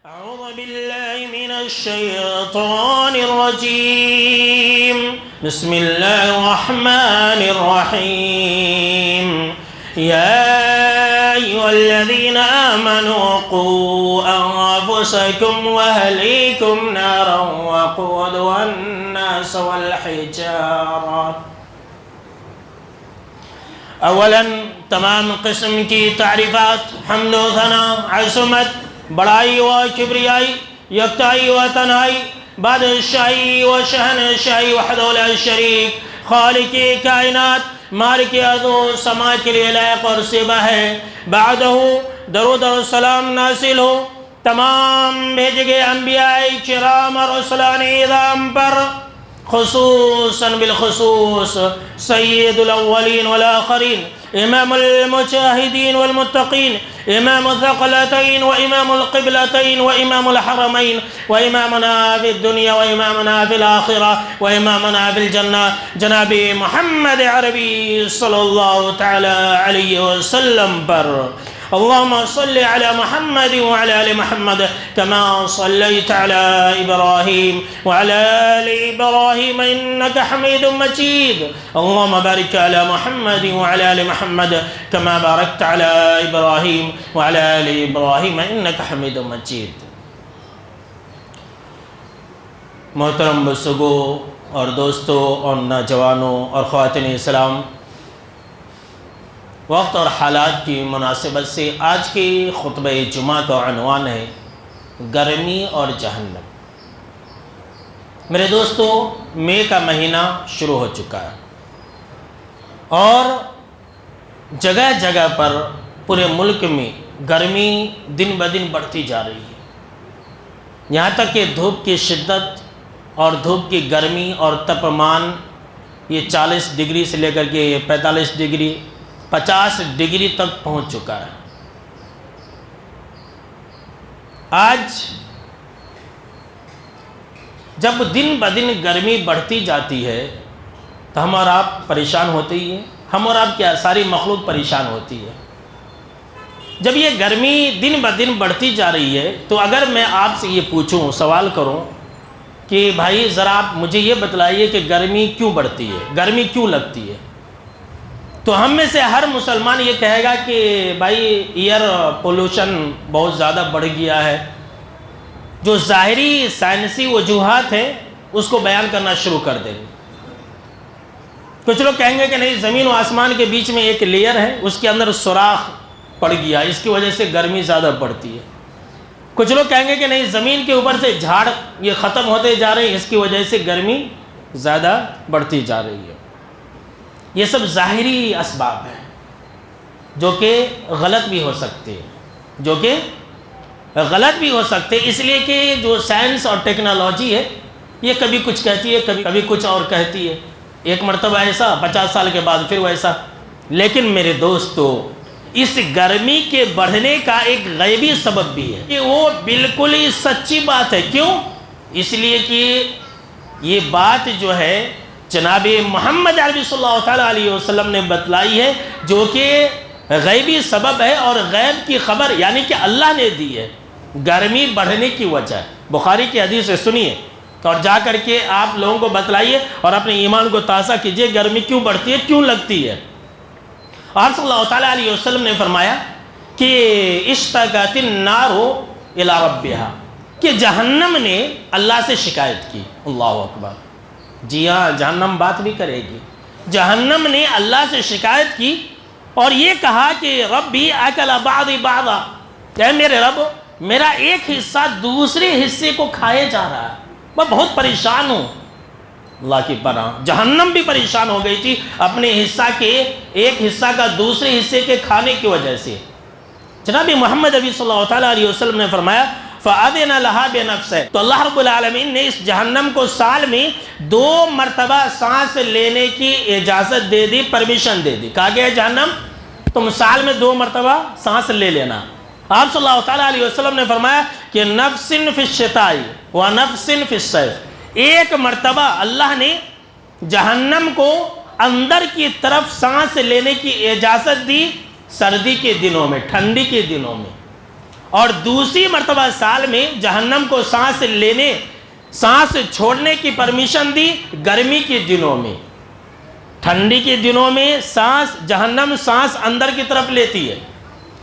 أعوذ بالله من الشيطان الرجيم بسم الله الرحمن الرحيم يا أيها الذين آمنوا قوا أنفسكم وأهليكم نارا وقودها الناس والحجارة. اولا تمام قسم کی تعریفات حمد و ثنا عظمت بڑائی و کبریائی یکتائی و تنہائی بادشاہی و شہنشاہی وحدہ لا شریک خالق کائنات مالک ارض و سماء کے لیے لائق اور سبا ہے. بعدہ درود و سلام نازل ہو تمام بھیجے گئے انبیاء کرام اور رسولان اعظام پر، خصوصاً بالخصوص سید الاولین والآخرین، امام المجاہدین والمتقین، امام الثقلتین وامام القبلتین وامام الحرمین وامامنا فی الدنیا وامامنا فی الآخرہ وامامنا فی الجنہ جناب محمد عربی صلی اللہ تعالی علیہ وسلم پر. اللهم صل على محمد وعلى آل محمد كما صليت على إبراهيم وعلى آل إبراهيم إنك حميد مجيد. اللهم بارك على محمد وعلى آل محمد كما باركت على إبراهيم وعلى آل إبراهيم إنك حميد مجيد. محترم بزرگوں اور دوستوں اور نوجوانوں اور خواتین اسلام، وقت اور حالات کی مناسبت سے آج کے خطبہ جمعہ کا عنوان ہے گرمی اور جہنم. میرے دوستو، مئی کا مہینہ شروع ہو چکا ہے اور جگہ جگہ پر پورے ملک میں گرمی دن بدن بڑھتی جا رہی ہے، یہاں تک کہ دھوپ کی شدت اور دھوپ کی گرمی اور تپمان یہ 40 ڈگری سے لے کر کے 45 ڈگری 50 ڈگری تک پہنچ چکا ہے. آج جب دن بدن گرمی بڑھتی جاتی ہے تو ہم اور آپ پریشان ہوتے ہی ہیں، ہم اور آپ کیا ساری مخلوق پریشان ہوتی ہے. جب یہ گرمی دن بدن بڑھتی جا رہی ہے تو اگر میں آپ سے یہ پوچھوں، سوال کروں کہ بھائی ذرا آپ مجھے یہ بتلائیے کہ گرمی کیوں بڑھتی ہے، گرمی کیوں لگتی ہے، تو ہم میں سے ہر مسلمان یہ کہے گا کہ بھائی ایئر پولوشن بہت زیادہ بڑھ گیا ہے. جو ظاہری سائنسی وجوہات ہیں اس کو بیان کرنا شروع کر دیں گے. کچھ لوگ کہیں گے کہ نہیں، زمین و آسمان کے بیچ میں ایک لیئر ہے، اس کے اندر سوراخ پڑ گیا، اس کی وجہ سے گرمی زیادہ بڑھتی ہے. کچھ لوگ کہیں گے کہ نہیں، زمین کے اوپر سے جھاڑ یہ ختم ہوتے جا رہے ہیں، اس کی وجہ سے گرمی زیادہ بڑھتی جا رہی ہے. یہ سب ظاہری اسباب ہیں جو کہ غلط بھی ہو سکتے ہیں، اس لیے کہ جو سائنس اور ٹیکنالوجی ہے یہ کبھی کچھ کہتی ہے، کبھی کچھ اور کہتی ہے. ایک مرتبہ ایسا، 50 سال کے بعد پھر ویسا. لیکن میرے دوستو، اس گرمی کے بڑھنے کا ایک غیبی سبب بھی ہے کہ وہ بالکل ہی سچی بات ہے. کیوں؟ اس لیے کہ یہ بات جو ہے جناب محمد عربی صلی اللہ تعالیٰ علیہ وسلم نے بتلائی ہے، جو کہ غیبی سبب ہے اور غیب کی خبر یعنی کہ اللہ نے دی ہے. گرمی بڑھنے کی وجہ بخاری کی حدیث سے سنیے اور جا کر کے آپ لوگوں کو بتلائیے اور اپنے ایمان کو تازہ کیجئے. گرمی کیوں بڑھتی ہے، کیوں لگتی ہے؟ آپ صلی اللہ تعالیٰ علیہ وسلم نے فرمایا کہ اشتکت النار الی ربہا، کہ جہنم نے اللہ سے شکایت کی. اللہ اکبر. جی ہاں، جہنم بات بھی کرے گی. جہنم نے اللہ سے شکایت کی اور یہ کہا کہ ربی اکل بعضی بعضا، کہ میرے رب، میرا ایک حصہ دوسرے حصے کو کھائے جا رہا ہے، میں بہت پریشان ہوں. اللہ کی پناہ، جہنم بھی پریشان ہو گئی تھی اپنے حصہ کے ایک حصہ کا دوسرے حصے کے کھانے کی وجہ سے. جناب محمد نبی صلی اللہ تعالیٰ علیہ وسلم نے فرمایا فَأَذِنَ لَهَا بِنَفْسِهِ، تو اللہ رب العالمین نے اس جہنم کو سال میں 2 مرتبہ سانس لینے کی اجازت دے دی، پرمیشن دے دی. کہا گیا جہنم تم سال میں 2 مرتبہ سانس لے لینا. آپ صلی اللہ تعالیٰ علیہ وسلم نے فرمایا کہ نفسن فی الشتاء و نفسن فی الصیف، ایک مرتبہ اللہ نے جہنم کو اندر کی طرف سانس لینے کی اجازت دی سردی کے دنوں میں، ٹھنڈی کے دنوں میں، اور دوسری مرتبہ سال میں جہنم کو سانس چھوڑنے کی پرمیشن دی گرمی کے دنوں میں. ٹھنڈی کے دنوں میں جہنم سانس اندر کی طرف لیتی ہے،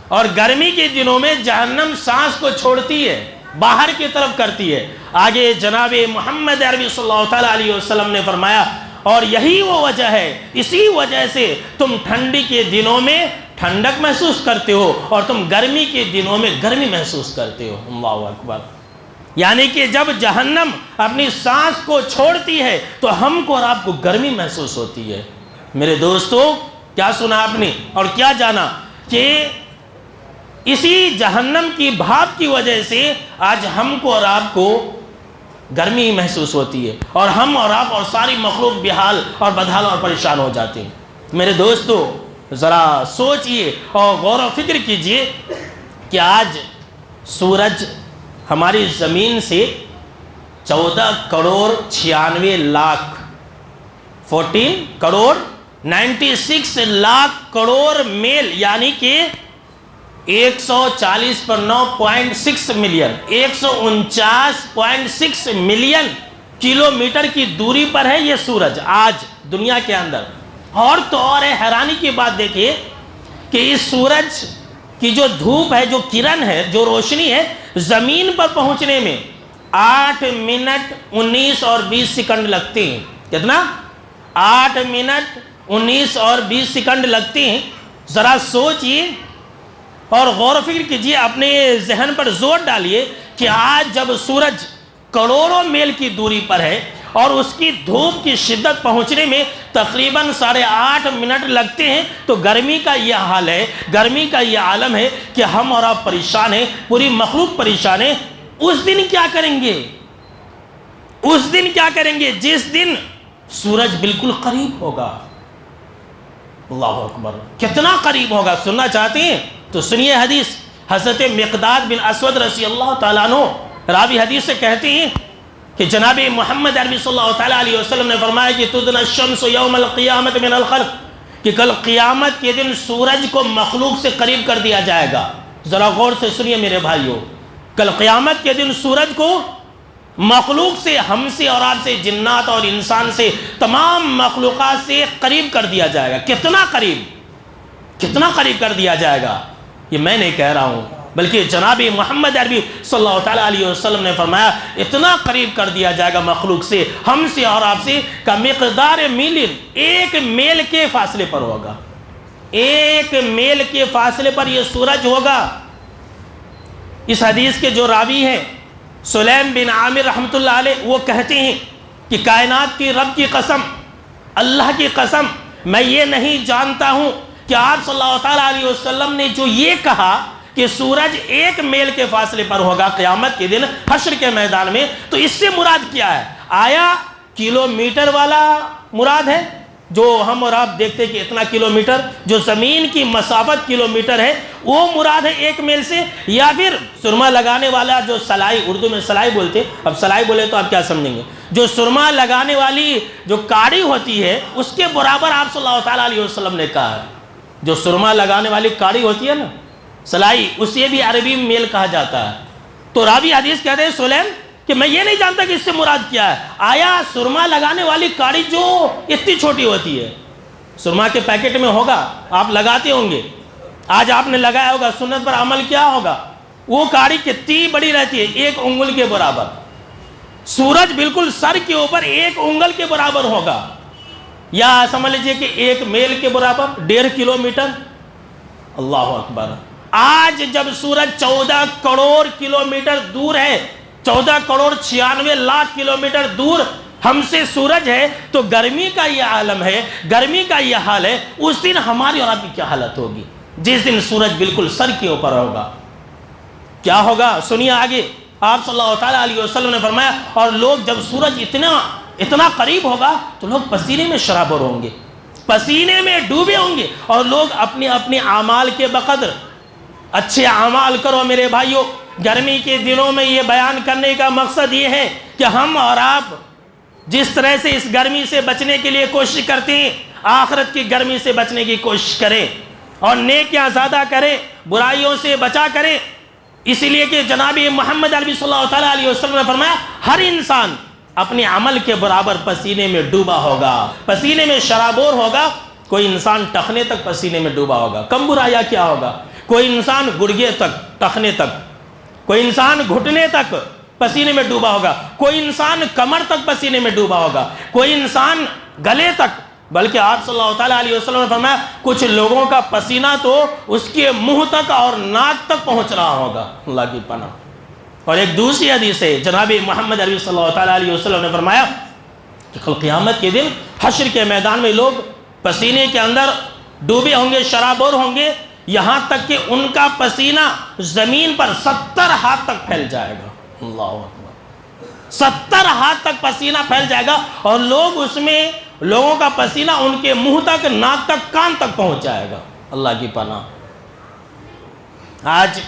اور گرمی کے دنوں میں جہنم سانس کو چھوڑتی ہے، باہر کی طرف کرتی ہے. آگے جناب محمد عربی صلی اللہ تعالیٰ علیہ وسلم نے فرمایا اور یہی وہ وجہ ہے، اسی وجہ سے تم ٹھنڈی کے دنوں میں ٹھنڈک محسوس کرتے ہو اور تم گرمی کے دنوں میں گرمی محسوس کرتے ہو. اللہ اکبر. یعنی کہ جب جہنم اپنی سانس کو چھوڑتی ہے تو ہم کو اور آپ کو گرمی محسوس ہوتی ہے. میرے دوستو، کیا سنا آپ نے اور کیا جانا کہ اسی جہنم کی بھاپ کی وجہ سے آج ہم کو اور آپ کو گرمی محسوس ہوتی ہے، اور ہم اور آپ اور ساری مخلوق بحال اور بدحال اور پریشان ہو جاتے ہیں. میرے دوستو، ذرا سوچئے اور غور و فکر کیجئے کہ آج سورج ہماری زمین سے 14 کروڑ 96 لاکھ 14 کروڑ 96 لاکھ کروڑ میل، یعنی کہ 140 پر 9.6 ملین 149.6 ملین کلومیٹر کی دوری پر ہے یہ سورج آج دنیا کے اندر. اور تو اور ہے، حیرانی کی بات دیکھیے کہ اس سورج کی جو دھوپ ہے، جو کرن ہے، جو روشنی ہے، زمین پر پہنچنے میں 8 منٹ 19 اور 20 سیکنڈ لگتے ہیں. کتنا؟ 8 منٹ 19 اور 20 سیکنڈ لگتے ہیں. ذرا سوچئے اور غور و فکر کیجئے، اپنے ذہن پر زور ڈالیے کہ آج جب سورج کروڑوں میل کی دوری پر ہے اور اس کی دھوپ کی شدت پہنچنے میں تقریباً 8.5 منٹ لگتے ہیں، تو گرمی کا یہ حال ہے، گرمی کا یہ عالم ہے کہ ہم اور آپ پریشان ہیں، پوری مخلوق پریشان ہے. اس دن کیا کریں گے؟ اس دن کیا کریں گے جس دن سورج بالکل قریب ہوگا. اللہ اکبر. کتنا قریب ہوگا سننا چاہتے ہیں تو سنیے حدیث. حضرت مقداد بن اسود رضی اللہ تعالیٰ عنہ راوی حدیث سے کہتے ہیں کہ جناب محمد عربی صلی اللہ تعالیٰ علیہ وسلم نے فرمایا کہ تدنى الشمس یوم القیامت من الخلق، کہ کل قیامت کے دن سورج کو مخلوق سے قریب کر دیا جائے گا. ذرا غور سے سنیے میرے بھائیوں، کل قیامت کے دن سورج کو مخلوق سے، ہم سے اور آپ سے، جنات اور انسان سے، تمام مخلوقات سے قریب کر دیا جائے گا. کتنا قریب، کتنا قریب کر دیا جائے گا؟ یہ میں نہیں کہہ رہا ہوں، بلکہ جناب محمد عربی صلی اللہ تعالیٰ علیہ وسلم نے فرمایا اتنا قریب کر دیا جائے گا مخلوق سے، ہم سے اور آپ سے، کا مقدار میل، 1 میل کے فاصلے پر ہوگا. 1 میل کے فاصلے پر یہ سورج ہوگا. اس حدیث کے جو راوی ہیں سلیم بن عامر رحمۃ اللہ علیہ، وہ کہتے ہیں کہ کائنات کی رب کی قسم، اللہ کی قسم، میں یہ نہیں جانتا ہوں کہ آپ صلی اللہ تعالیٰ علیہ وسلم نے جو یہ کہا کہ سورج 1 میل کے فاصلے پر ہوگا قیامت کے دن حشر کے میدان میں، تو اس سے مراد کیا ہے؟ آیا کلومیٹر والا مراد ہے جو ہم اور آپ دیکھتے کہ اتنا کلومیٹر، جو زمین کی مسافت کلومیٹر ہے وہ مراد ہے 1 میل سے، یا پھر سرما لگانے والا جو سلائی، اردو میں سلائی بولتے، اب سلائی بولے تو آپ کیا سمجھیں گے، جو سرما لگانے والی جو کاڑی ہوتی ہے اس کے برابر آپ صلی اللہ تعالیٰ علیہ وسلم نے کہا ہے. جو سرما لگانے والی کاڑی ہوتی ہے نا، سلائی، اسے بھی عربی میں میل کہا جاتا ہے. تو راوی حدیث کہتے ہیں سلیم کہ میں یہ نہیں جانتا کہ اس سے مراد کیا ہے. آیا سرما لگانے والی کاڑی جو اتنی چھوٹی ہوتی ہے، سرما کے پیکٹ میں ہوگا، آپ لگاتے ہوں گے، آج آپ نے لگایا ہوگا، سنت پر عمل کیا ہوگا، وہ کاڑی کتنی بڑی رہتی ہے؟ 1 انگل کے برابر. سورج بالکل سر کے اوپر 1 انگل کے برابر ہوگا، یا سمجھ لیجئے کہ 1 میل کے برابر 1.5 کلومیٹر. اللہ اکبر. آج جب سورج 14 کروڑ کلومیٹر دور ہے، 14 کروڑ 96 لاکھ کلومیٹر دور ہم سے سورج ہے، تو گرمی کا یہ عالم ہے، گرمی کا یہ حال ہے. اس دن ہماری اور آپ کی کیا حالت ہوگی جس دن سورج بالکل سر کے اوپر ہوگا؟ کیا ہوگا سنیے آگے. آپ صلی اللہ تعالیٰ علیہ وسلم نے فرمایا اور لوگ جب سورج اتنا قریب ہوگا تو لوگ پسینے میں شرابور ہوں گے، پسینے میں ڈوبے ہوں گے، اور لوگ اپنے اپنے اعمال کے بقدر اچھے اعمال کرو. میرے بھائیوں، گرمی کے دنوں میں یہ بیان کرنے کا مقصد یہ ہے کہ ہم اور آپ جس طرح سے اس گرمی سے بچنے کے لیے کوشش کرتے ہیں، آخرت کی گرمی سے بچنے کی کوشش کریں اور نیکیاں زیادہ کریں، برائیوں سے بچا کریں. اس لیے کہ جناب محمد عربی صلی اللہ تعالیٰ علیہ وسلم نے فرمایا ہر انسان اپنے عمل کے برابر پسینے میں ڈوبا ہوگا، پسینے میں شرابور ہوگا۔ کوئی انسان ٹخنے تک پسینے میں ڈوبا ہوگا، کم برایا کیا ہوگا؟ کوئی انسان گڑگے تک، ٹخنے تک، کوئی انسان گھٹنے تک پسینے میں ڈوبا ہوگا، کوئی انسان کمر تک پسینے میں ڈوبا ہوگا، کوئی انسان گلے تک، بلکہ آپ صلی اللہ تعالیٰ علیہ وسلم نے فرمایا کچھ لوگوں کا پسینہ تو اس کے منہ تک اور ناک تک پہنچ رہا ہوگا، اللہ کی پناہ۔ اور ایک دوسری حدیث ہے، جناب محمد عربی صلی اللہ تعالیٰ علیہ وسلم نے فرمایا کہ کل قیامت کے دن حشر کے میدان میں لوگ پسینے کے اندر ڈوبے ہوں گے، شرابور ہوں گے، یہاں تک کہ ان کا پسینہ زمین پر 70 ہاتھ تک پھیل جائے گا، اللہ اکبر، 70 ہاتھ تک پسینہ پھیل جائے گا، اور لوگ اس میں لوگوں کا پسینہ ان کے منہ تک، ناک تک، کان تک پہنچ جائے گا، اللہ کی پناہ۔ آج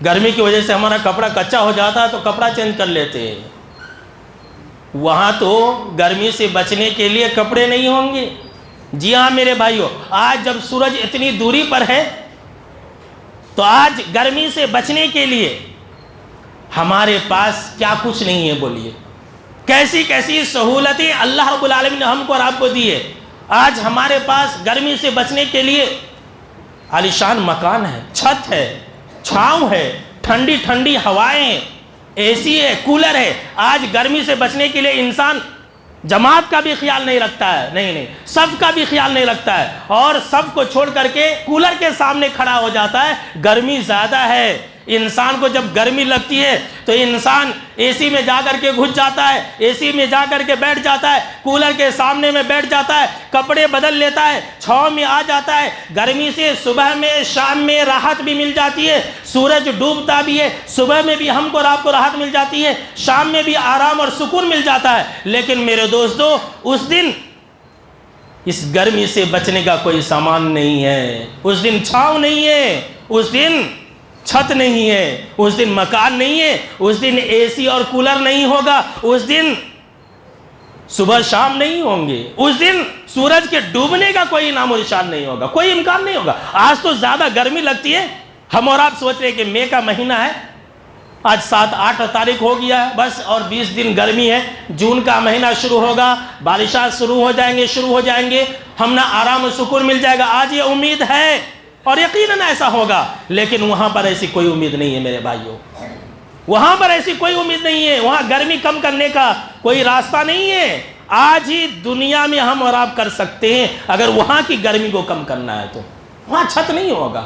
گرمی کی وجہ سے ہمارا کپڑا کچا ہو جاتا ہے تو کپڑا چینج کر لیتے ہیں، وہاں تو گرمی سے بچنے کے لیے کپڑے نہیں ہوں گے۔ جی ہاں میرے بھائیو، آج جب سورج اتنی دوری پر ہے تو آج گرمی سے بچنے کے لیے ہمارے پاس کیا کچھ نہیں ہے، بولیے کیسی کیسی سہولتیں اللہ رب العالمین نے ہم کو اور آپ کو دی ہے۔ آج ہمارے پاس گرمی سے بچنے کے لیے عالیشان مکان ہے، چھت ہے، چھاؤں ہے، ٹھنڈی ٹھنڈی ہوائیں ہیں، اے سی ہے، کولر ہے۔ آج گرمی سے بچنے کے لیے انسان جماعت کا بھی خیال نہیں رکھتا ہے، نہیں صف کا بھی خیال نہیں رکھتا ہے، اور صف کو چھوڑ کر کے کولر کے سامنے کھڑا ہو جاتا ہے۔ گرمی زیادہ ہے، انسان کو جب گرمی لگتی ہے تو انسان اے سی میں جا کر کے گھس جاتا ہے، اے سی میں جا کر کے بیٹھ جاتا ہے، کولر کے سامنے میں بیٹھ جاتا ہے، کپڑے بدل لیتا ہے، چھاؤں میں آ جاتا ہے۔ گرمی سے صبح میں شام میں راحت بھی مل جاتی ہے، سورج ڈوبتا بھی ہے، صبح میں بھی ہم کو اور آپ کو راحت مل جاتی ہے، شام میں بھی آرام اور سکون مل جاتا ہے۔ لیکن میرے دوستو، اس دن اس گرمی سے بچنے کا کوئی سامان نہیں ہے، اس دن چھاؤں نہیں ہے، اس دن چھت نہیں ہے، اس دن مکان نہیں ہے، اس دن اے سی اور کولر نہیں ہوگا، اس دن صبح شام نہیں ہوں گے، اس دن سورج کے ڈوبنے کا کوئی نام و نشان نہیں ہوگا، کوئی امکان نہیں ہوگا۔ آج تو زیادہ گرمی لگتی ہے، ہم اور آپ سوچ رہے ہیں کہ مئی کا مہینہ ہے، آج 7-8 تاریخ ہو گیا ہے، بس اور 20 دن گرمی ہے، جون کا مہینہ شروع ہوگا، بارشات شروع ہو جائیں گے، ہم نہ آرام و سکون مل جائے گا۔ آج یہ امید ہے اور یقیناً ایسا ہوگا، لیکن وہاں پر ایسی کوئی امید نہیں ہے میرے بھائیوں، وہاں پر ایسی کوئی امید نہیں ہے، وہاں گرمی کم کرنے کا کوئی راستہ نہیں ہے۔ آج ہی دنیا میں ہم اور آپ کر سکتے ہیں، اگر وہاں کی گرمی کو کم کرنا ہے تو وہاں چھت نہیں ہوگا،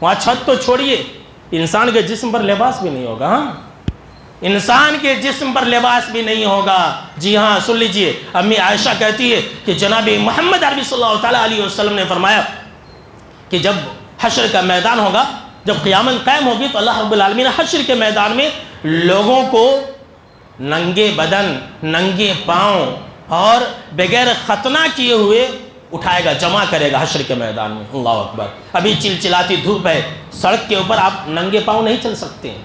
وہاں چھت تو چھوڑیے، انسان کے جسم پر لباس بھی نہیں ہوگا، ہاں انسان کے جسم پر لباس بھی نہیں ہوگا۔ جی ہاں، سن لیجئے، امی عائشہ کہتی ہے کہ جناب محمد عربی صلی اللہ تعالیٰ علیہ وسلم نے فرمایا کہ جب حشر کا میدان ہوگا، جب قیامت قائم ہوگی، تو اللہ رب العالمین حشر کے میدان میں لوگوں کو ننگے بدن، ننگے پاؤں اور بغیر ختنہ کیے ہوئے اٹھائے گا، جمع کرے گا حشر کے میدان میں، اللہ اکبر۔ ابھی چلچلاتی دھوپ ہے، سڑک کے اوپر آپ ننگے پاؤں نہیں چل سکتے ہیں،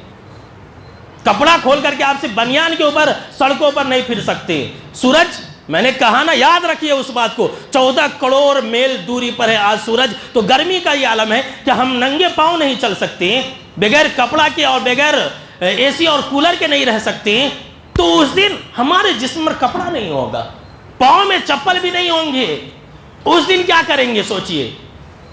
کپڑا کھول کر کے آپ سے بنیان کے اوپر سڑکوں پر نہیں پھر سکتے۔ سورج، میں نے کہا نا، یاد رکھیے اس بات کو، 14 کروڑ میل دوری پر ہے آج سورج، تو گرمی کا یہ عالم ہے کہ ہم ننگے پاؤں نہیں چل سکتے ہیں، بغیر کپڑا کے اور بغیر اے سی اور کولر کے نہیں رہ سکتے ہیں۔ تو اس دن ہمارے جسم پر کپڑا نہیں ہوگا، پاؤں میں چپل بھی نہیں ہوں گے، اس دن کیا کریں گے سوچئے۔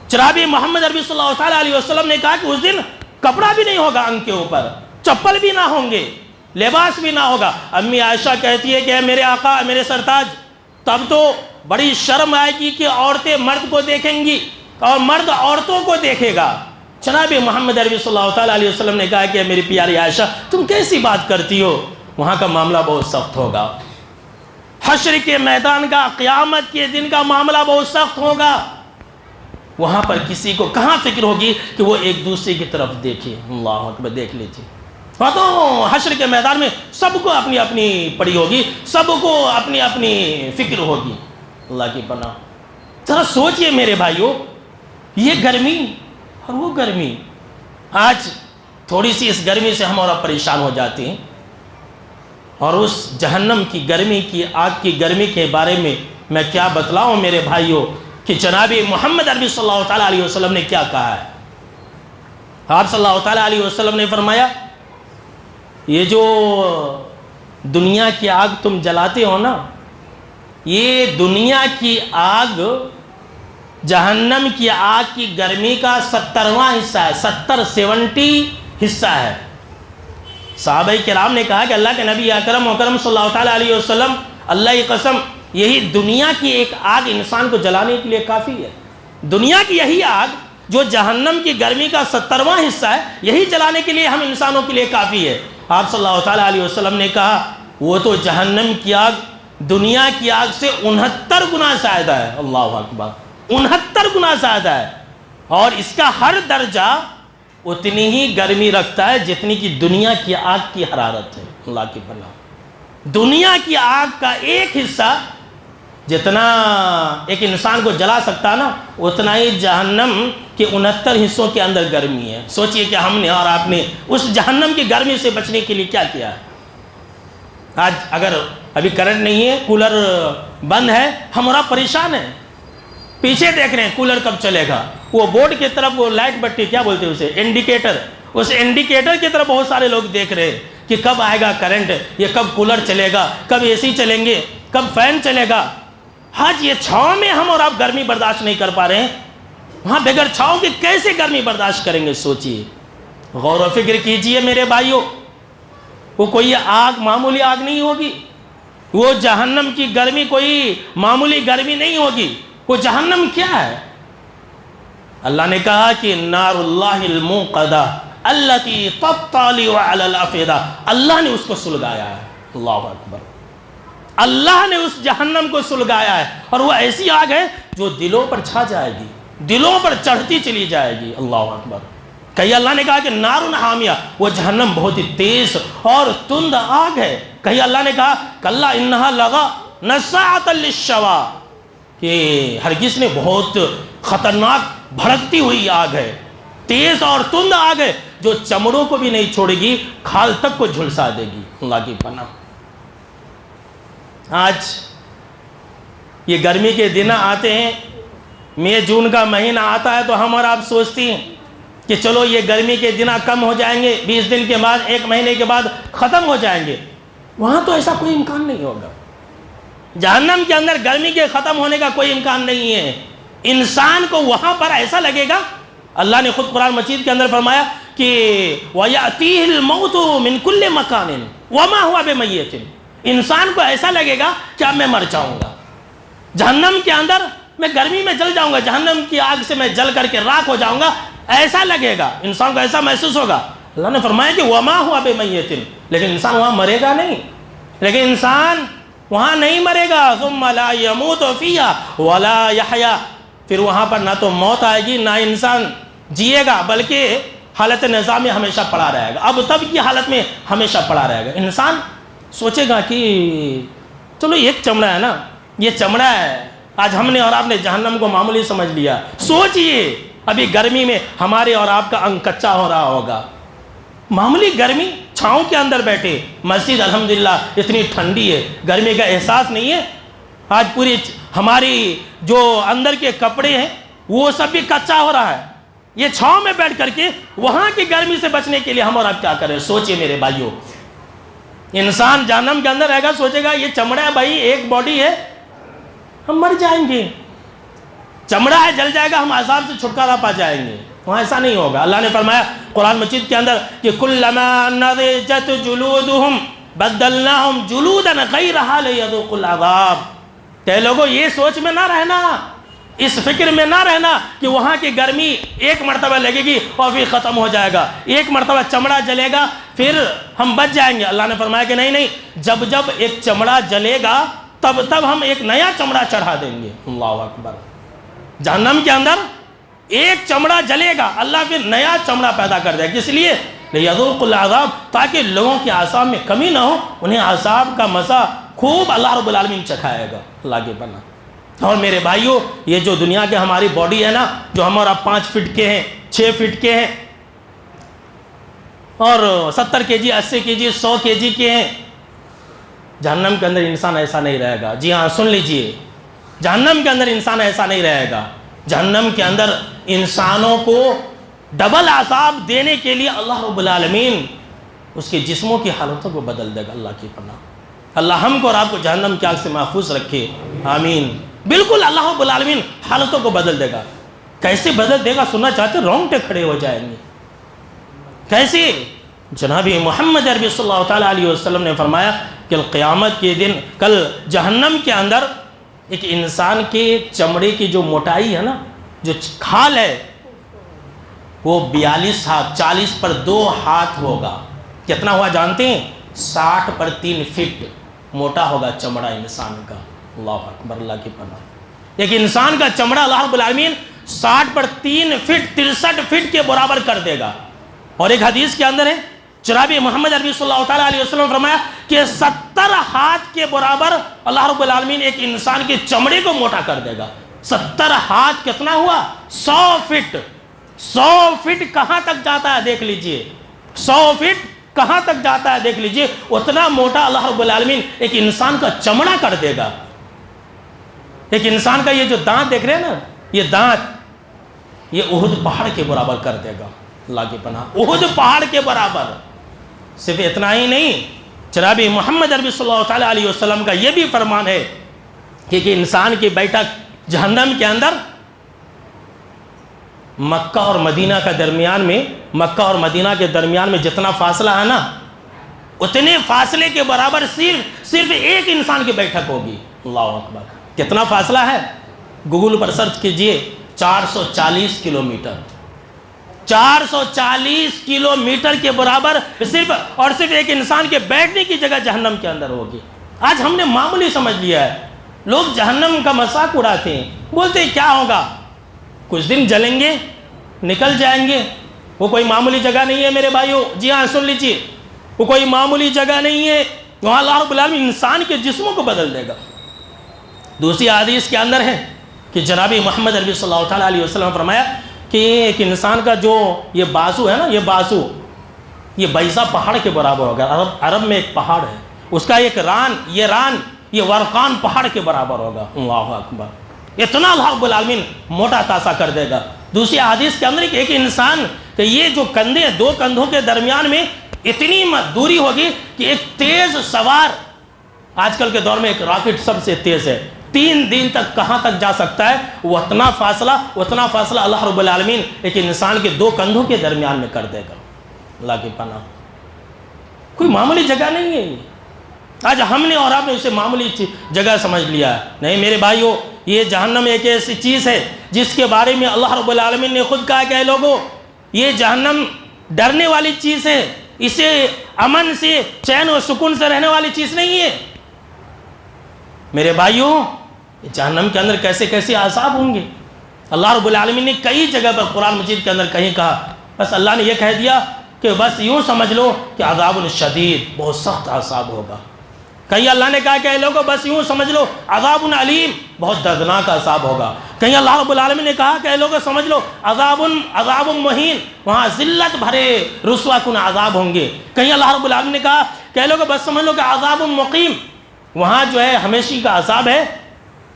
جناب محمد عربی صلی اللہ تعالیٰ علیہ وسلم نے کہا کہ اس دن کپڑا بھی نہیں ہوگا انگ کے اوپر، چپل بھی نہ ہوں گے، لباس بھی نہ ہوگا۔ امی عائشہ کہتی ہے کہ اے میرے آقا، میرے سرتاج، تب تو بڑی شرم آئے گی کہ عورتیں مرد کو دیکھیں گی اور مرد عورتوں کو دیکھے گا۔ جناب محمد عربی صلی اللہ تعالیٰ علیہ وسلم نے کہا کہ میری پیاری عائشہ، تم کیسی بات کرتی ہو، وہاں کا معاملہ بہت سخت ہوگا، حشر کے میدان کا، قیامت کے دن کا معاملہ بہت سخت ہوگا۔ وہاں پر کسی کو کہاں فکر ہوگی کہ وہ ایک دوسرے کی طرف دیکھے، اللہ اکبر، دیکھ لیجیے۔ وہاں تو حشر کے میدان میں سب کو اپنی اپنی پڑی ہوگی، سب کو اپنی اپنی فکر ہوگی، اللہ کی پناہ۔ ذرا سوچئے میرے بھائیو، یہ گرمی اور وہ گرمی، آج تھوڑی سی اس گرمی سے ہم اور پریشان ہو جاتے ہیں، اور اس جہنم کی گرمی کی، آگ کی گرمی کے بارے میں میں کیا بتلاؤں میرے بھائیو، کہ جناب محمد عربی صلی اللہ تعالیٰ علیہ وسلم نے کیا کہا ہے۔ آپ صلی اللہ تعالیٰ علیہ وسلم نے فرمایا یہ جو دنیا کی آگ تم جلاتے ہو نا، یہ دنیا کی آگ جہنم کی آگ کی گرمی کا 70واں حصہ ہے، 70 حصہ ہے۔ صحابہ کرام نے کہا کہ اللہ کے نبی اکرم صلی اللہ تعالیٰ علیہ وسلم، اللہ کی قسم یہی دنیا کی ایک آگ انسان کو جلانے کے لیے کافی ہے۔ دنیا کی یہی آگ جو جہنم کی گرمی کا 70واں حصہ ہے، یہی جلانے کے لیے ہم انسانوں کے لیے کافی ہے۔ آپ صلی اللہ تعالیٰ علیہ وسلم نے کہا وہ تو جہنم کی آگ دنیا کی آگ سے 69 گنا زیادہ ہے۔ اللہ اکبر، 69 گنا زیادہ ہے، اور اس کا ہر درجہ اتنی ہی گرمی رکھتا ہے جتنی کہ دنیا کی آگ کی حرارت ہے۔ اللہ کی پناہ، دنیا کی آگ کا ایک حصہ جتنا ایک انسان کو جلا سکتا نا، اتنا ہی جہنم کے 69 حصوں کے اندر گرمی ہے۔ سوچئے کہ ہم نے اور آپ نے اس جہنم کی گرمی سے بچنے کے لیے کیا کیا ہے۔ آج اگر ابھی کرنٹ نہیں ہے، کولر بند ہے، ہم اور آپ پریشان ہیں، پیچھے دیکھ رہے ہیں کولر کب چلے گا۔ وہ بورڈ کی طرف وہ لائٹ بٹی کیا بولتے ہیں اسے، انڈیکیٹر، اس انڈیکیٹر کی طرف بہت سارے لوگ دیکھ رہے ہیں کہ کب آئے گا کرنٹ، یہ کب کولر چلے گا، کب اے سی چلیں گے، کب فین چلے گا۔ آج یہ چھاؤں میں ہم اور آپ گرمی برداشت نہیں کر پا رہے ہیں، وہاں بغیر چھاؤں کی کیسے گرمی برداشت کریں گے؟ سوچئے، غور و فکر کیجئے میرے بھائیوں۔ وہ کوئی آگ معمولی آگ نہیں ہوگی، وہ جہنم کی گرمی کوئی معمولی گرمی نہیں ہوگی۔ وہ جہنم کیا ہے؟ اللہ نے کہا کہ نار اللہ الموقدہ التی تطلع علی الافئدہ، اللہ نے اس کو سلگایا ہے۔ اللہ اکبر، اللہ نے اس جہنم کو سلگایا ہے، اور وہ ایسی آگ ہے جو دلوں پر چھا جائے گی، دلوں پر چڑھتی چلی جائے گی۔ اللہ اکبر۔ کہیں اللہ نے کہا کہ نار حامیہ، وہ جہنم بہت ہی تیز اور تند آگ ہے۔ کہیں اللہ نے کہا کلا انہا لغا نزاعۃ للشوا، کہ ہرگز نے بہت خطرناک بھڑکتی ہوئی آگ ہے، تیز اور تند آگ ہے جو چمڑوں کو بھی نہیں چھوڑے گی، کھال تک کو جھلسا دے گی۔ اللہ کی پناہ۔ آج یہ گرمی کے دن آتے ہیں، مئی جون کا مہینہ آتا ہے تو ہم اور آپ سوچتی ہیں کہ چلو یہ گرمی کے دن کم ہو جائیں گے، 20 دن کے بعد، 1 مہینے کے بعد ختم ہو جائیں گے۔ وہاں تو ایسا کوئی امکان نہیں ہوگا۔ جہنم کے اندر گرمی کے ختم ہونے کا کوئی امکان نہیں ہے۔ انسان کو وہاں پر ایسا لگے گا، اللہ نے خود قرآن مجید کے اندر فرمایا کہ وَيَأْتِيهِ الْمَوْتُ مِنْ كُلِّ مَكَانٍ وَمَا هُوَ بِمَيِّتٍ، انسان کو ایسا لگے گا کہ اب میں مر جاؤں گا، جہنم کے اندر میں گرمی میں جل جاؤں گا، جہنم کی آگ سے میں جل کر کے راکھ ہو جاؤں گا، ایسا لگے گا، انسان کو ایسا محسوس ہوگا۔ اللہ نے فرمایا کہ وَمَا هُوَ بِمَيِّتٍ، لیکن انسان وہاں مرے گا نہیں، لیکن انسان وہاں نہیں مرے گا۔ ثُمَّ لَا يَمُوتُ فِيهَا وَلَا يَحْيَا، پھر وہاں پر نہ تو موت آئے گی، نہ انسان جیے گا، بلکہ حالت نظام میں ہمیشہ پڑا رہے گا، اب تب کی حالت میں ہمیشہ پڑا رہے گا۔ انسان سوچے گا کہ چلو ایک چمڑا ہے نا، یہ چمڑا ہے، آج ہم نے اور آپ نے جہنم کو معمولی سمجھ لیا۔ سوچئے ابھی گرمی میں ہمارے اور آپ کا انگ کچا ہو رہا ہوگا، معمولی گرمی، چھاؤں کے اندر بیٹھے، مسجد الحمدللہ اتنی ٹھنڈی ہے، گرمی کا احساس نہیں ہے۔ آج پوری ہماری جو اندر کے کپڑے ہیں وہ سب بھی کچا ہو رہا ہے، یہ چھاؤں میں بیٹھ کر کے وہاں کی گرمی سے بچنے کے لیے ہم اور آپ کیا کریں؟ سوچئے میرے بھائیوں، انسان جہنم کے اندر رہے گا، سوچے گا یہ چمڑا ہے بھائی، ایک باڈی ہے، ہم مر جائیں گے، چمڑا ہے جل جائے گا، ہم عذاب سے چھٹکارا پا جائیں گے۔ وہاں ایسا نہیں ہوگا۔ اللہ نے فرمایا قرآن مجید کے اندر کہ كُلَّمَا نَضِجَتْ جُلُودُهُمْ بَدَّلْنَاهُمْ جُلُودًا غَيْرَهَا لِيَذُوقُوا الْعَذَابَ، کہ لوگوں یہ سوچ میں نہ رہنا، اس فکر میں نہ رہنا کہ وہاں کی گرمی ایک مرتبہ لگے گی اور پھر ختم ہو جائے گا، ایک مرتبہ چمڑا جلے گا پھر ہم بچ جائیں گے۔ اللہ نے فرمایا کہ نہیں نہیں، جب جب ایک چمڑا جلے گا تب تب ہم ایک نیا چمڑا چڑھا دیں گے۔ اللہ اکبر۔ جہنم کے اندر ایک چمڑا جلے گا، اللہ پھر نیا چمڑا پیدا کر دے گا، کس لیے؟ لِيَذُوقُوا الْعَذَابَ، تاکہ لوگوں کے عذاب میں کمی نہ ہو، انہیں عذاب کا مزہ خوب اللہ رب العالمین چکھائے گا۔ اللہ کے پناہ۔ اور میرے بھائیوں، یہ جو دنیا کے ہماری باڈی ہے نا، جو ہم اور آپ 5 فٹ کے ہیں، 6 فٹ کے ہیں، اور 70 kg 80 kg 100 kg کے ہیں، جہنم کے اندر انسان ایسا نہیں رہے گا۔ جی ہاں، سن لیجئے، جہنم کے اندر انسان ایسا نہیں رہے گا۔ جہنم کے اندر انسانوں کو ڈبل عذاب دینے کے لیے اللہ رب العالمین اس کے جسموں کی حالتوں کو بدل دے گا. اللہ کی پناہ. اللہ ہم کو اور آپ کو جہنم کی آگ سے محفوظ رکھے, آمین. بالکل اللہ رب العالمین حالتوں کو بدل دے گا. کیسے بدل دے گا سننا چاہتے, رونگٹے کھڑے ہو جائیں گے. کیسے؟ جناب محمد عربی صلی اللہ تعالیٰ علیہ وسلم نے فرمایا کہ قیامت کے دن کل جہنم کے اندر ایک انسان کے چمڑے کی جو موٹائی ہے نا, جو کھال ہے, وہ 42 ہاتھ, 40 پر 2 ہاتھ ہوگا. کتنا ہوا جانتے ہیں؟ 60 پر 3 فٹ موٹا ہوگا چمڑا انسان کا. اللہ اکبر, اللہ کی پناہ. ایک انسان کا چمڑا اللہ رب العالمین 60 پر 3 فٹ 63 فٹ کے برابر کر دے گا. اور ایک حدیث کے اندر ہے, جناب محمد عربی صلی اللہ تعالیٰ علیہ وسلم نے فرمایا کہ 70 ہاتھ کے برابر اللہ رب العالمین ایک انسان کے چمڑے کو موٹا کر دے گا. 70 ہاتھ کتنا ہوا؟ 100 فٹ. 100 فٹ کہاں تک جاتا ہے دیکھ لیجئے. 100 فٹ کہاں تک جاتا ہے دیکھ لیجئے. اتنا موٹا اللہ رب العالمین ایک انسان کا چمڑا کر دے گا. ایک انسان کا یہ جو دانت دیکھ رہے ہیں نا, یہ دانت یہ احد پہاڑ کے برابر کر دے گا. اللہ کی پناہ. احد پہاڑ کے برابر. صرف اتنا ہی نہیں, جناب محمد عربی صلی اللہ تعالیٰ علیہ وسلم کا یہ بھی فرمان ہے کہ انسان کی بیٹھک جہنم کے اندر مکہ اور مدینہ کا درمیان میں, مکہ اور مدینہ کے درمیان میں جتنا فاصلہ ہے نا, اتنے فاصلے کے برابر صرف ایک انسان کی بیٹھک ہوگی. اللہ اکبر. کتنا فاصلہ ہے؟ گوگل پر سرچ کیجئے. 440 کلومیٹر. 440 کلومیٹر کے برابر صرف اور صرف ایک انسان کے بیٹھنے کی جگہ جہنم کے اندر ہوگی. آج ہم نے معمولی سمجھ لیا ہے. لوگ جہنم کا مذاق اڑاتے ہیں, بولتے ہیں کیا ہوگا, کچھ دن جلیں گے نکل جائیں گے. وہ کوئی معمولی جگہ نہیں ہے میرے بھائیوں. جی ہاں سن لیجیے, وہ کوئی معمولی جگہ نہیں ہے. وہاں اللہ رب العالمین انسان کے جسموں کو بدل دے گا. دوسری حدیث کے اندر ہے کہ جناب محمد عربی صلی اللہ تعالیٰ علیہ وسلم نے فرمایا کہ ایک انسان کا جو یہ بازو ہے نا, یہ بازو یہ بیضا پہاڑ کے برابر ہوگا. عرب میں ایک پہاڑ ہے, اس کا ایک ران یہ ورقان پہاڑ کے برابر ہوگا. اللہ اکبر. اتنا اللہ رب العالمین موٹا تازہ کر دے گا. دوسری حدیث کے اندر ایک انسان کہ یہ جو کندھے, 2 کندھوں کے درمیان میں اتنی دوری ہوگی کہ ایک تیز سوار, آج کل کے دور میں ایک راکٹ سب سے تیز ہے, 3 دن تک کہاں تک جا سکتا ہے. وہ اتنا فاصلہ اللہ رب العالمین ایک انسان کے 2 کندھوں کے درمیان میں کر دے گا. اللہ کی پناہ. کوئی معمولی جگہ نہیں ہے. آج ہم نے اور آپ نے اسے معمولی جگہ سمجھ لیا ہے. نہیں میرے بھائیوں, یہ جہنم ایک ایسی چیز ہے جس کے بارے میں اللہ رب العالمین نے خود کہا کہ اے لوگوں, یہ جہنم ڈرنے والی چیز ہے, اسے امن سے, چین و سکون سے رہنے والی چیز نہیں ہے. میرے بھائیوں, جہنم کے اندر کیسے کیسے عذاب ہوں گے. اللہ رب العالمین نے کئی جگہ پر قرآن مجید کے اندر کہیں کہا, بس اللہ نے یہ کہہ دیا کہ بس یوں سمجھ لو کہ عذاب شدید, بہت سخت عذاب ہوگا. کہیں اللہ نے کہا کہ اے لوگوں بس یوں سمجھ لو عذاب علیم, بہت دردناک عذاب ہوگا. کہیں اللہ رب العالمین نے کہا کہ اے لوگوں سمجھ لو عذاب مہین, وہاں ذلت بھرے رسوا کن عذاب ہوں گے. کہیں اللہ رب العالمین نے کہا کہ اے لوگوں بس سمجھ لو کہ عذاب مقیم, وہاں جو ہے ہمیشہ کا عذاب ہے,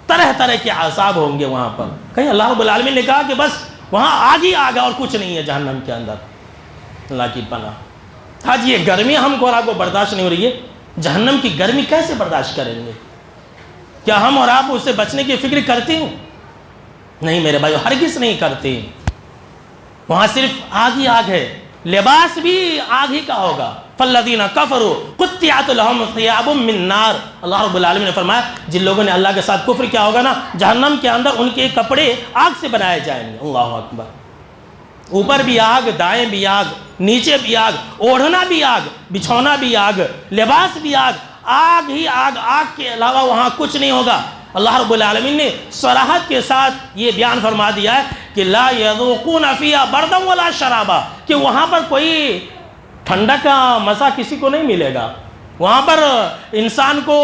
طرح طرح کے عذاب ہوں گے وہاں پر. کہیں اللہ رب العالمین نے کہا کہ بس وہاں آگ ہی آگ اور کچھ نہیں ہے جہنم کے اندر. اللہ کی پناہ. آج یہ گرمی ہم کو اور آپ کو برداشت نہیں ہو رہی ہے. جہنم کی گرمی کیسے برداشت کریں گے؟ کیا ہم اور آپ اس سے بچنے کی فکر کرتے ہیں؟ نہیں میرے بھائیو, ہرگز نہیں کرتے. وہاں صرف آگ ہی آگ ہے, لباس بھی آگ ہی کا ہوگا. فالذین کفروا قطعت لهم ثیاب من نار. اللہ رب العالمین نے فرمایا جن لوگوں نے اللہ کے ساتھ کفر کیا ہوگا نا, جہنم کے اندر ان کے کپڑے آگ سے بنائے جائیں گے. اللہ اکبر. اوپر بھی آگ, دائیں بھی آگ, نیچے بھی آگ, اوڑھنا بھی آگ, بچھونا بھی آگ, لباس بھی آگ, آگ ہی آگ. آگ کے علاوہ وہاں کچھ نہیں ہوگا. اللہ رب العالمین نے صراحت کے ساتھ یہ بیان فرما دیا ہے کہ لا یذوقون فیہا بردا ولا شرابا, کہ وہاں پر کوئی ٹھنڈا کا مزہ کسی کو نہیں ملے گا. وہاں پر انسان کو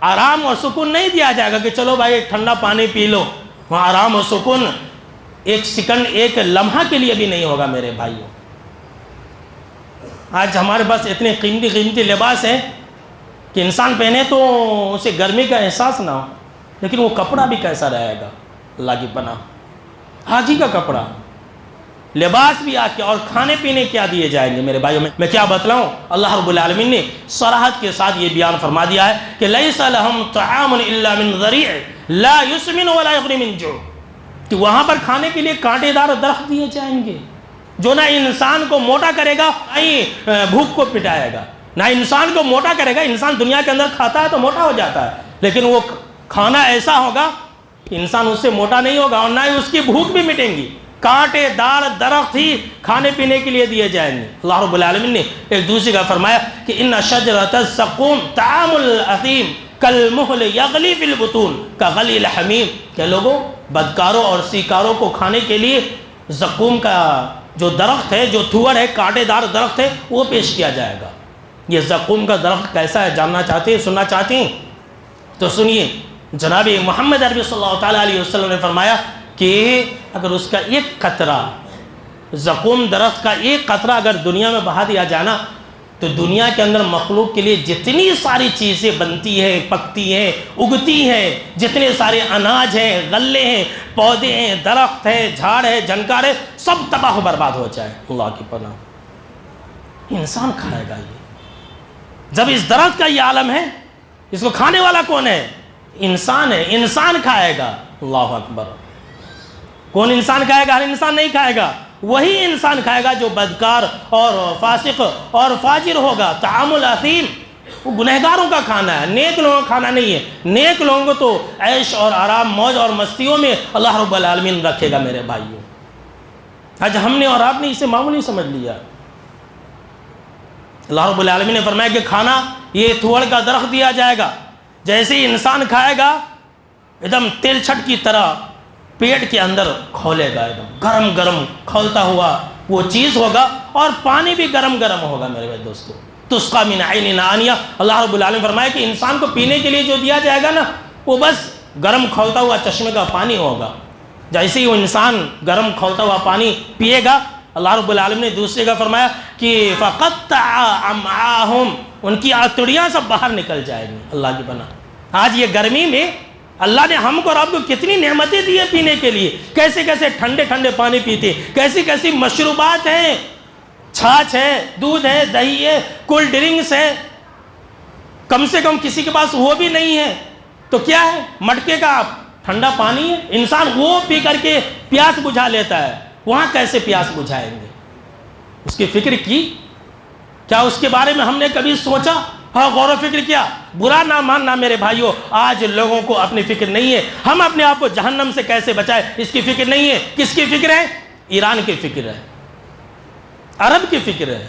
آرام اور سکون نہیں دیا جائے گا کہ چلو بھائی ایک ٹھنڈا پانی پی لو. وہاں آرام اور سکون ایک سیکنڈ, ایک لمحہ کے لیے بھی نہیں ہوگا میرے بھائیوں. آج ہمارے پاس اتنے قیمتی لباس ہیں کہ انسان پہنے تو اسے گرمی کا احساس نہ ہو, لیکن وہ کپڑا بھی کیسا رہے گا. اللہ کی پناہ. حاجی کا کپڑا, لباس بھی آپ کے اور کھانے پینے کیا دیے جائیں گے میرے بھائیوں میں کیا بتلاؤں؟ اللہ رب العالمین نے صراحت کے ساتھ یہ بیان فرما دیا ہے کہ لیس لہم طعام الا من ضریع لا یسمن ولا یغنی من جوع، کہ وہاں پر کھانے کے لیے کانٹے دار درخت دیے جائیں گے جو نہ انسان کو موٹا کرے گا نہ ہی بھوک کو پٹائے گا، نہ انسان کو موٹا کرے گا۔ انسان دنیا کے اندر کھاتا ہے تو موٹا ہو جاتا ہے، لیکن وہ کھانا ایسا ہوگا کہ انسان اس سے موٹا نہیں ہوگا اور نہ ہی اس کی بھوک بھی مٹیں گی۔ کانٹے دار درخت ہی کھانے پینے کے لیے دیے جائیں گے۔ اللہ رب العالمین نے ایک دوسری کا فرمایا کہ ان شجرۃ الزقوم طعام الاثیم کالمہل یغلی فی البطون کغلی الحمیم، کہ لوگوں بدکاروں اور سیکاروں کو کھانے کے لیے زقوم کا جو درخت ہے، جو تھوڑ ہے، کانٹے دار درخت ہے، وہ پیش کیا جائے گا۔ یہ زقوم کا درخت کیسا ہے جاننا چاہتے ہیں، سننا چاہتے ہیں تو سنیے۔ جناب محمد عربی صلی اللہ تعالیٰ علیہ وسلم نے فرمایا کہ اگر اس کا ایک قطرہ، زقوم درخت کا ایک قطرہ اگر دنیا میں بہا دیا جانا تو دنیا کے اندر مخلوق کے لیے جتنی ساری چیزیں بنتی ہیں، پکتی ہیں، اگتی ہیں، جتنے سارے اناج ہیں، غلے ہیں، پودے ہیں، درخت ہے، جھاڑ ہے، جھنکار ہے، سب تباہ و برباد ہو جائے۔ اللہ کی پناہ، انسان کھائے گا یہ؟ جب اس درخت کا یہ عالم ہے، اس کو کھانے والا کون ہے؟ انسان ہے، انسان کھائے گا۔ اللہ اکبر۔ کون انسان کھائے گا؟ ہر انسان نہیں کھائے گا، وہی انسان کھائے گا جو بدکار اور فاسق اور فاجر ہوگا۔ طعام الاثیم، وہ گنہگاروں کا کھانا ہے، نیک لوگوں کا کھانا نہیں ہے۔ نیک لوگوں کو تو عیش اور آرام، موج اور مستیوں میں اللہ رب العالمین رکھے گا میرے بھائیوں۔ آج ہم نے اور آپ نے اسے معمولی سمجھ لیا۔ اللہ رب العالمین نے فرمایا کہ کھانا یہ تھوڑ کا درخت دیا جائے گا، جیسے ہی انسان کھائے گا ایک دم تیل چھٹ کی طرح پیٹ کے اندر کھولے گا، ایک دم گرم گرم کھولتا ہوا وہ چیز ہوگا، اور پانی بھی گرم گرم ہوگا میرے بھائی دوستو۔ تسقى من عین آنیہ، اللہ رب العالمین فرمایا کہ انسان کو پینے کے لیے جو دیا جائے گا نا، وہ بس گرم کھولتا ہوا چشمے کا پانی ہوگا۔ جیسے ہی وہ انسان گرم کھولتا ہوا پانی پیے گا، اللہ رب العالمین نے دوسرے کا فرمایا کہ فَقَطَّعَ أَمْعَاهُمْ، ان کی آتڑیاں سب باہر نکل جائیں گی۔ اللہ کی پناہ۔ آج یہ گرمی میں اللہ نے ہم کو اور آپ کو کتنی نعمتیں دی ہیں پینے کے لیے، کیسے کیسے ٹھنڈے ٹھنڈے پانی پیتے، کیسی کیسی مشروبات ہیں، چھاچھ ہے، دودھ ہے، دہی ہے، کولڈ ڈرنکس ہے۔ کم سے کم کسی کے پاس وہ بھی نہیں ہے تو کیا ہے، مٹکے کا ٹھنڈا پانی ہے، انسان وہ پی کر کے پیاس بجھا لیتا ہے۔ وہاں کیسے پیاس بجھائیں گے؟ اس کی فکر کی؟ کیا اس کے بارے میں ہم نے کبھی سوچا؟ ہاں، غور و فکر کیا؟ برا نہ ماننا میرے بھائیوں، آج لوگوں کو اپنی فکر نہیں ہے، ہم اپنے آپ کو جہنم سے کیسے بچائیں اس کی فکر نہیں ہے۔ کس کی فکر ہے؟ ایران کی فکر ہے، عرب کی فکر ہے،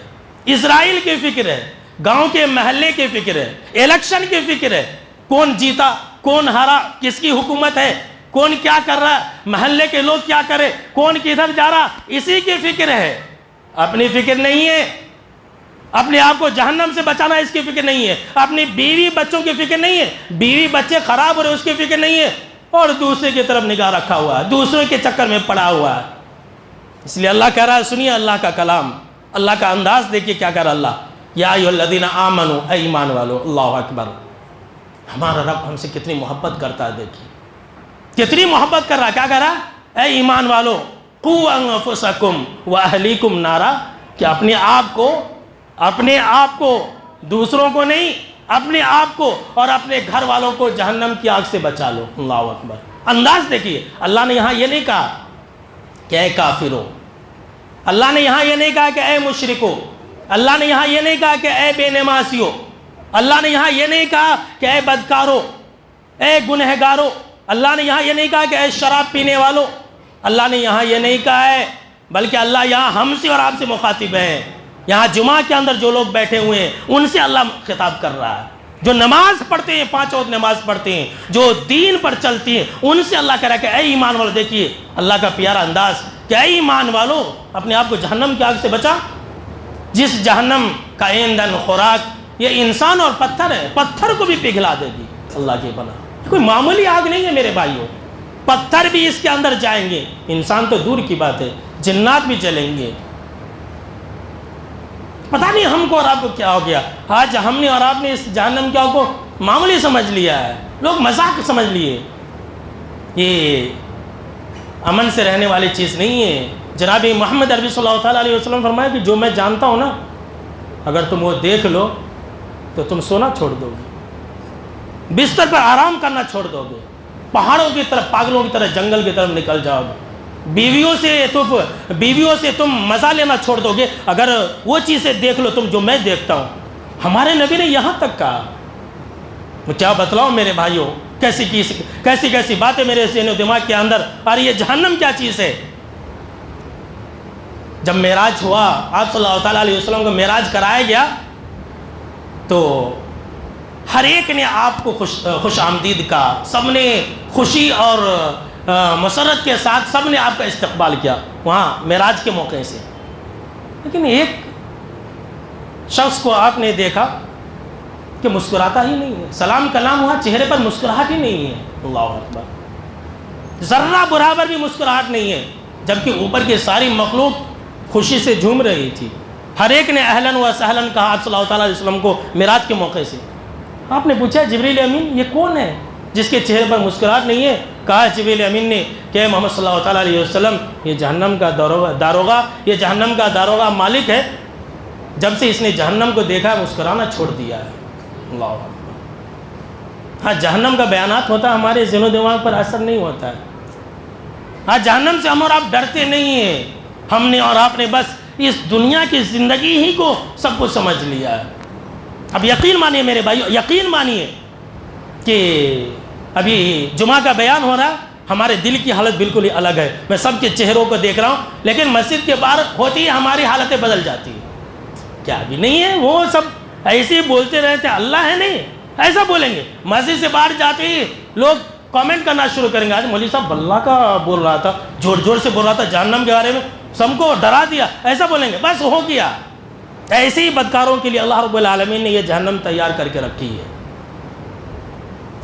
اسرائیل کی فکر ہے، گاؤں کے محلے کی فکر ہے، الیکشن کی فکر ہے، کون جیتا کون ہارا، کس کی حکومت ہے، کون کیا کر رہا ہے، محلے کے لوگ کیا کرے، کون کدھر جا رہا، اسی کی فکر ہے، اپنی فکر نہیں ہے۔ اپنے آپ کو جہنم سے بچانا اس کی فکر نہیں ہے، اپنی بیوی بچوں کی فکر نہیں ہے، بیوی بچے خراب ہو رہے اس کی فکر نہیں ہے، اور دوسرے کی طرف نگاہ رکھا ہوا ہے، دوسروں کے چکر میں پڑا ہوا ہے۔ اس لیے اللہ کہہ رہا ہے، سنیے اللہ کا کلام، اللہ کا انداز دیکھیے کیا کہہ رہا اللہ، یا ایھا الذین آمنوا، اے ایمان والو۔ اللہ اکبر۔ ہمارا رب ہم سے کتنی محبت کرتا ہے، دیکھیے کتنی محبت کر رہا ہے۔ کیا کہہ رہا ہے؟ اے ایمان والو، قوا انفسکم واہلیکم نارا، کہ اپنے آپ کو دوسروں کو نہیں، اپنے آپ کو اور اپنے گھر والوں کو جہنم کی آگ سے بچا لو۔ اللہ اکبر۔ انداز دیکھیے، اللہ نے یہاں یہ نہیں کہا کہ اے کافرو، اللہ نے یہاں یہ نہیں کہا کہ اے مشرکو، اللہ نے یہاں یہ نہیں کہا کہ اے بے نمازیو، اللہ نے یہاں یہ نہیں کہا کہ اے بدکارو، اے گنہگارو، اللہ نے یہاں یہ نہیں کہا کہ اے شراب پینے والو، اللہ نے یہاں یہ نہیں کہا ہے، بلکہ اللہ یہاں ہم سے اور آپ سے مخاطب ہے۔ یہاں جمعہ کے اندر جو لوگ بیٹھے ہوئے ہیں ان سے اللہ خطاب کر رہا ہے، جو نماز پڑھتے ہیں، 5 وقت نماز پڑھتے ہیں، جو دین پر چلتی ہیں، ان سے اللہ کہہ رہا ہے کہ اے ایمان والو، دیکھیے اللہ کا پیارا انداز کہ اے ایمان والو، اپنے آپ کو جہنم کی آگ سے بچا۔ جس جہنم کا ایندھن، خوراک یہ انسان اور پتھر ہے، پتھر کو بھی پگھلا دے گی۔ اللہ کی پناہ، کوئی معمولی آگ نہیں ہے میرے بھائیوں، پتھر بھی اس کے اندر جائیں گے، انسان تو دور کی بات ہے، جنات بھی جلیں گے۔ پتہ نہیں ہم کو اور آپ کو کیا ہو گیا، آج ہم نے اور آپ نے اس جہنم کی آگ کو معمولی سمجھ لیا ہے، لوگ مذاق سمجھ لیے۔ یہ امن سے رہنے والی چیز نہیں ہے، جناب محمد عربی صلی اللہ تعالیٰ علیہ وسلم فرمایا کہ جو میں جانتا ہوں نا، اگر تم وہ دیکھ لو تو تم سونا چھوڑ دو گے، بستر پر آرام کرنا چھوڑ دو گے، پہاڑوں کی طرف، پاگلوں کی طرف جنگل کی طرف نکل جاؤ گے، بیویوں سے تم مزہ لینا چھوڑ دو گے اگر وہ چیزیں دیکھ لو تم جو میں دیکھتا ہوں۔ ہمارے نبی نے یہاں تک کہا۔ میں کیا بتلاؤں میرے بھائیوں، کیسی باتیں میرے ذہن و دماغ کے اندر، اور یہ جہنم کیا چیز ہے۔ جب معراج ہوا، آپ صلی اللہ تعالیٰ علیہ وسلم کو معراج کرایا گیا تو ہر ایک نے آپ کو خوش آمدید کہا، سب نے خوشی اور مسرت کے ساتھ سب نے آپ کا استقبال کیا وہاں معراج کے موقع سے۔ لیکن ایک شخص کو آپ نے دیکھا کہ مسکراتا ہی نہیں ہے، سلام کلام ہوا، چہرے پر مسکراہٹ ہی نہیں ہے۔ اللہ اکبر، ذرہ برابر بھی مسکراہٹ نہیں ہے، جبکہ اوپر کی ساری مخلوق خوشی سے جھوم رہی تھی۔ ہر ایک نے اہلاً و سہلاً کہا آپ صلی اللہ تعالیٰ علیہ وسلم کو معراج کے موقع سے۔ آپ نے پوچھا جبریل امین یہ کون ہے جس کے چہرے پر مسکراہٹ نہیں ہے؟ کہا جبریل امین نے کہ محمد صلی اللہ تعالیٰ علیہ وسلم یہ جہنم کا داروغہ مالک ہے، جب سے اس نے جہنم کو دیکھا مسکرانا چھوڑ دیا ہے۔ اللہ اکبر۔ ہاں جہنم کا بیانات ہوتا ہے، ہمارے ذہن و دماغ پر اثر نہیں ہوتا ہے۔ ہاں جہنم سے ہم اور آپ ڈرتے نہیں ہیں، ہم نے اور آپ نے بس اس دنیا کی زندگی ہی کو سب کچھ سمجھ لیا ہے۔ اب یقین مانیے میرے بھائیو، یقین مانیے کہ ابھی جمعہ کا بیان ہو رہا ہے، ہمارے دل کی حالت بالکل ہی الگ ہے۔ میں سب کے چہروں کو دیکھ رہا ہوں، لیکن مسجد کے باہر ہوتی ہے ہماری حالتیں بدل جاتی ہیں۔ کیا بھی نہیں ہے، وہ سب ایسے ہی بولتے رہتے ہیں، اللہ ہے نہیں ایسا بولیں گے۔ مسجد سے باہر جاتے ہی لوگ کامنٹ کرنا شروع کریں گے، آج مولوی صاحب اللہ کا بول رہا تھا، زور سے بول رہا تھا جہنم کے بارے میں، سب کو ڈرا دیا، ایسا بولیں گے، بس ہو گیا۔ ایسے ہی بدکاروں کے لیے اللہ رب العالمین نے یہ جہنم تیار کر کے رکھی ہے۔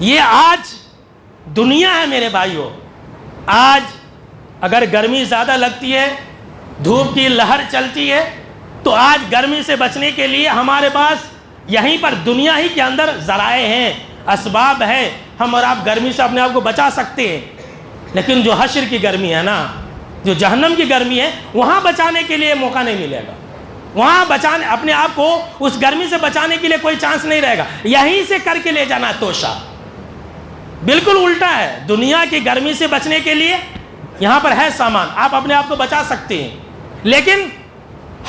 یہ آج دنیا ہے میرے بھائیوں۔ آج اگر گرمی زیادہ لگتی ہے، دھوپ کی لہر چلتی ہے، تو آج گرمی سے بچنے کے لیے ہمارے پاس یہیں پر دنیا ہی کے اندر ذرائع ہیں، اسباب ہیں، ہم اور آپ گرمی سے اپنے آپ کو بچا سکتے ہیں۔ لیکن جو حشر کی گرمی ہے نا، جو جہنم کی گرمی ہے، وہاں بچانے کے لیے موقع نہیں ملے گا، وہاں اپنے آپ کو اس گرمی سے بچانے کے لیے کوئی چانس نہیں رہے گا۔ یہیں سے کر کے لے جانا توشہ۔ بالکل الٹا ہے، دنیا کی گرمی سے بچنے کے لیے یہاں پر ہے سامان، آپ اپنے آپ کو بچا سکتے ہیں، لیکن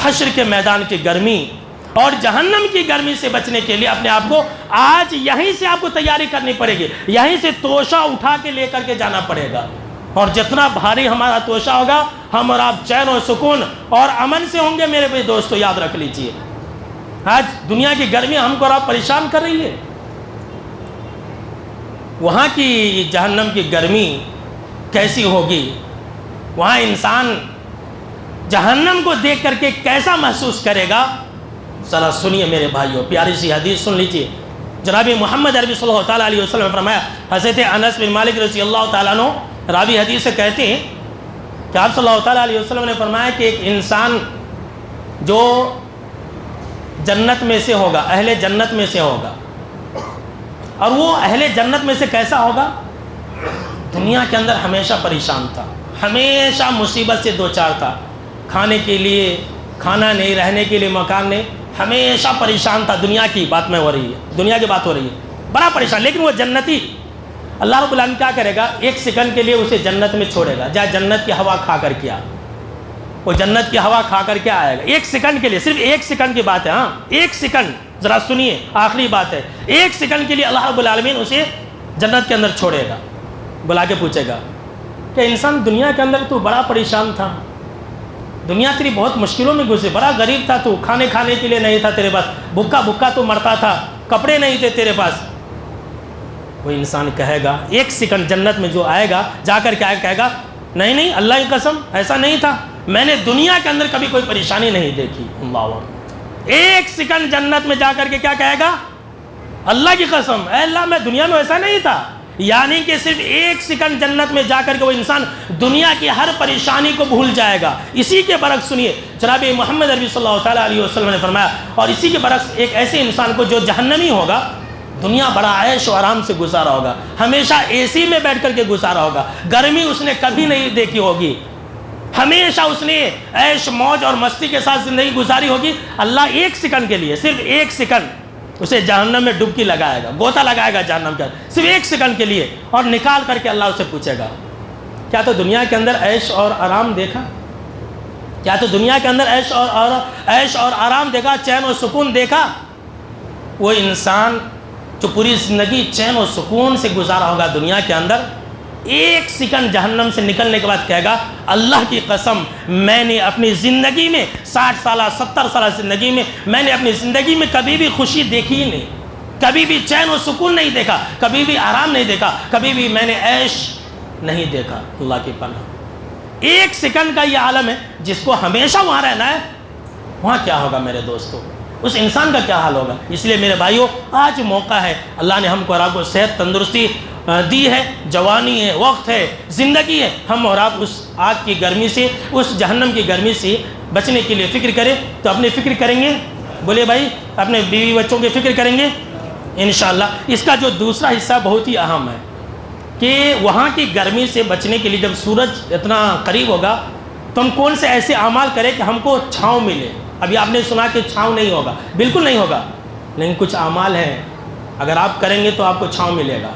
حشر کے میدان کی گرمی اور جہنم کی گرمی سے بچنے کے لیے اپنے آپ کو آج یہیں سے آپ کو تیاری کرنی پڑے گی، یہیں سے توشہ اٹھا کے لے کر کے جانا پڑے گا۔ اور جتنا بھاری ہمارا توشہ ہوگا، ہم اور آپ چین و سکون اور امن سے ہوں گے۔ میرے بھائی دوستو یاد رکھ لیجئے، آج دنیا کی گرمی ہم کو اور آپ پریشان کر رہی ہے، وہاں کی جہنم کی گرمی کیسی ہوگی، وہاں انسان جہنم کو دیکھ کر کے کیسا محسوس کرے گا۔ ذرا سنیے میرے بھائیوں، پیاری سی حدیث سن لیجئے۔ جناب محمد عربی صلی اللہ تعالیٰ علیہ وسلم نے فرمایا، حضرت انس بن مالک رضی اللہ تعالیٰ عنہ راوی حدیث سے کہتے ہیں کہ آپ صلی اللہ تعالیٰ علیہ وسلم نے فرمایا کہ ایک انسان جو جنت میں سے ہوگا، اہل جنت میں سے ہوگا، اور وہ اہل جنت میں سے کیسا ہوگا؟ دنیا کے اندر ہمیشہ پریشان تھا، ہمیشہ مصیبت سے دوچار تھا، کھانے کے لیے کھانا نہیں، رہنے کے لیے مکان نہیں، ہمیشہ پریشان تھا۔ دنیا کی بات میں ہو رہی ہے، دنیا کی بات ہو رہی ہے، بڑا پریشان۔ لیکن وہ جنتی، اللہ رب العالمین کیا کرے گا؟ ایک سیکنڈ کے لیے اسے جنت میں چھوڑے گا، جا جنت کی ہوا کھا کر کیا، وہ جنت کی ہوا کھا کر کے آئے گا۔ ایک سیکنڈ کے لیے، صرف ایک سیکنڈ کی بات ہے، ہاں ایک سیکنڈ، ذرا سنیے آخری بات ہے، ایک سیکنڈ کے لیے اللہ رب العالمین اسے جنت کے اندر چھوڑے گا، بلا کے پوچھے گا کہ انسان دنیا کے اندر تو بڑا پریشان تھا، دنیا تیری بہت مشکلوں میں گزری، بڑا غریب تھا تو، کھانے کے لیے نہیں تھا تیرے پاس، بھوکا تو مرتا تھا، کپڑے نہیں تھے تیرے پاس۔ وہ انسان کہے گا ایک سیکنڈ جنت میں جو آئے گا، جا کر کے کہے گا نہیں اللہ کی قسم ایسا نہیں تھا، میں نے دنیا کے اندر کبھی کوئی پریشانی نہیں دیکھی۔ اللہ، ایک سیکنڈ جنت میں جا کر کے کیا کہے گا؟ اللہ کی قسم اے اللہ میں دنیا میں ایسا نہیں تھا۔ یعنی کہ صرف ایک سیکنڈ جنت میں جا کر کے وہ انسان دنیا کی ہر پریشانی کو بھول جائے گا۔ اسی کے برعکس سنیے، جناب محمد عربی صلی اللہ تعالیٰ علیہ وسلم نے فرمایا، اور اسی کے برعکس ایک ایسے انسان کو جو جہنمی ہوگا، دنیا بڑا عیش و آرام سے گزارا ہوگا، ہمیشہ اے سی میں بیٹھ کر کے گزارا ہوگا، گرمی اس نے کبھی نہیں دیکھی ہوگی، ہمیشہ اس نے عیش موج اور مستی کے ساتھ زندگی گزاری ہوگی، اللہ ایک سیکنڈ کے لیے، صرف ایک سیکنڈ اسے جہنم میں ڈبکی لگائے گا، غوطہ لگائے گا جہنم کا، صرف ایک سیکنڈ کے لیے، اور نکال کر کے اللہ اسے پوچھے گا کیا تو دنیا کے اندر عیش اور آرام دیکھا؟ کیا تو دنیا کے اندر عیش اور آرام دیکھا، چین و سکون دیکھا؟ وہ انسان جو پوری زندگی چین و سکون سے گزارا ہوگا دنیا کے اندر، ایک سیکنڈ جہنم سے نکلنے کے بعد کہے گا اللہ کی قسم میں نے اپنی زندگی میں 60 سالہ 70 سالہ زندگی میں نے اپنی زندگی میں کبھی بھی خوشی دیکھی ہی نہیں، کبھی بھی چین و سکون نہیں دیکھا، کبھی بھی آرام نہیں دیکھا، کبھی بھی میں نے عیش نہیں دیکھا۔ اللہ کی پناہ، ایک سیکنڈ کا یہ عالم ہے، جس کو ہمیشہ وہاں رہنا ہے، وہاں کیا ہوگا میرے دوستو؟ اس انسان کا کیا حال ہوگا؟ اس لیے میرے بھائیوں، آج موقع ہے، اللہ نے ہم کو اور آپ کو صحت تندرستی دی ہے، جوانی ہے، وقت ہے، زندگی ہے، ہم اور آپ اس آگ کی گرمی سے، اس جہنم کی گرمی سے بچنے کے لیے فکر کریں۔ تو اپنی فکر کریں گے؟ بولے بھائی، اپنے بیوی بچوں کی فکر کریں گے انشاءاللہ۔ اس کا جو دوسرا حصہ بہت ہی اہم ہے کہ وہاں کی گرمی سے بچنے کے لیے جب سورج اتنا قریب ہوگا تو ہم کون سے ایسے اعمال کریں کہ ہم کو چھاؤں ملے۔ ابھی آپ نے سنا کہ چھاؤں نہیں ہوگا، بالکل نہیں ہوگا، لیکن کچھ اعمال ہیں اگر آپ کریں گے تو آپ کو چھاؤں ملے گا،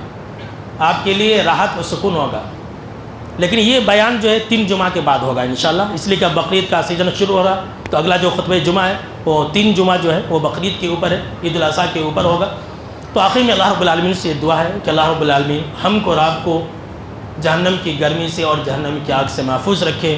آپ کے لیے راحت و سکون ہوگا۔ لیکن یہ بیان جو ہے 3 جمعہ کے بعد ہوگا انشاءاللہ، اس لیے کہ بقرعید کا سیزن شروع ہو رہا، تو اگلا جو خطبہ جمعہ ہے وہ 3 جمعہ جو ہے وہ بقرعید کے اوپر ہے، عید الاضحیٰ کے اوپر ہوگا۔ تو آخر میں اللہ رب العالمین سے دعا ہے کہ اللہ رب العالمین ہم کو اور آپ کو جہنم کی گرمی سے اور جہنم کی آگ سے محفوظ رکھے۔